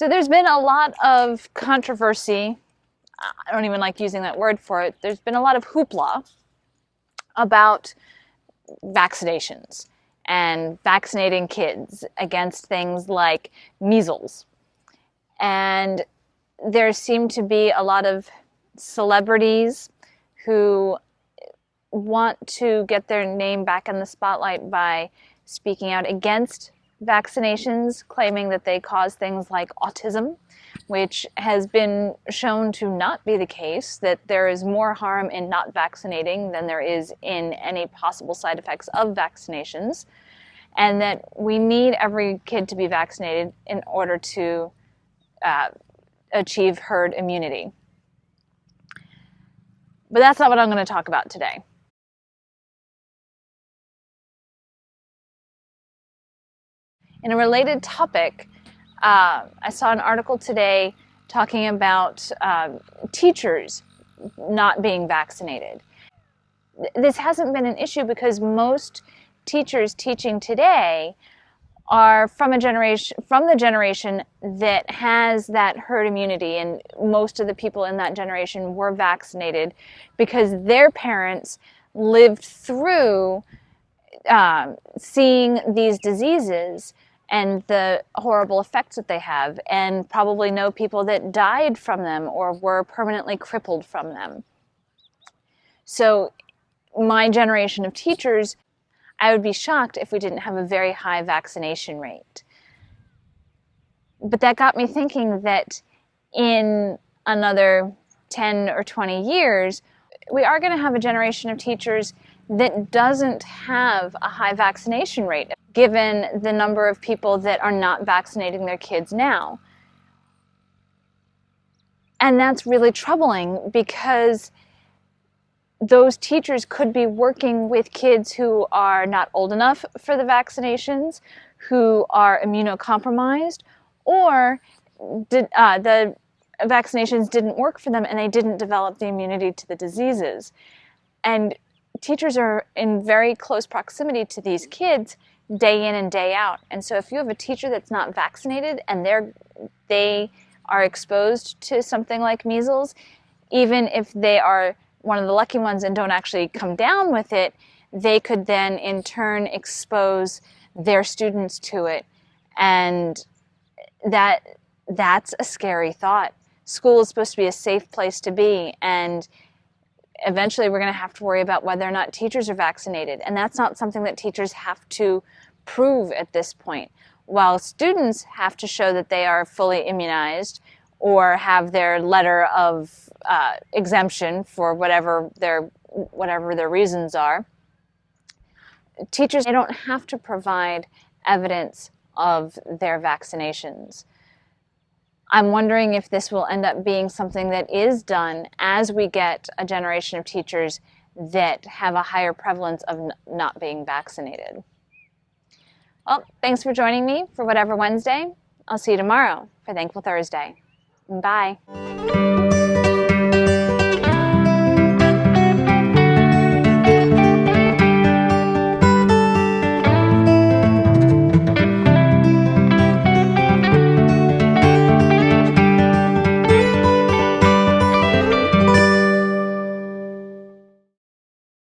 So there's been a lot of controversy. I don't even like using that word for it. There's been a lot of hoopla about vaccinations and vaccinating kids against things like measles. And there seem to be a lot of celebrities who want to get their name back in the spotlight by speaking out against vaccinations, claiming that they cause things like autism, which has been shown to not be the case, that there is more harm in not vaccinating than there is in any possible side effects of vaccinations, and that we need every kid to be vaccinated in order to achieve herd immunity. But that's not what I'm going to talk about today. In a related topic, I saw an article today talking about teachers not being vaccinated. This hasn't been an issue because most teachers teaching today are from the generation that has that herd immunity, and most of the people in that generation were vaccinated because their parents lived through seeing these diseases and the horrible effects that they have, and probably know people that died from them or were permanently crippled from them. So my generation of teachers, I would be shocked if we didn't have a very high vaccination rate. But that got me thinking that in another 10 or 20 years, we are going to have a generation of teachers that doesn't have a high vaccination rate, given the number of people that are not vaccinating their kids now. And that's really troubling because those teachers could be working with kids who are not old enough for the vaccinations, who are immunocompromised, or the vaccinations didn't work for them and they didn't develop the immunity to the diseases. And teachers are in very close proximity to these kids day in and day out. And so if you have a teacher that's not vaccinated and they are exposed to something like measles, even if they are one of the lucky ones and don't actually come down with it, they could then in turn expose their students to it. And that's a scary thought. School is supposed to be a safe place to be, and eventually we're going to have to worry about whether or not teachers are vaccinated. And that's not something that teachers have to prove at this point. While students have to show that they are fully immunized or have their letter of exemption for whatever their reasons are, teachers, they don't have to provide evidence of their vaccinations. I'm wondering if this will end up being something that is done as we get a generation of teachers that have a higher prevalence of not being vaccinated. Well, thanks for joining me for Whatever Wednesday. I'll see you tomorrow for Thankful Thursday. Bye.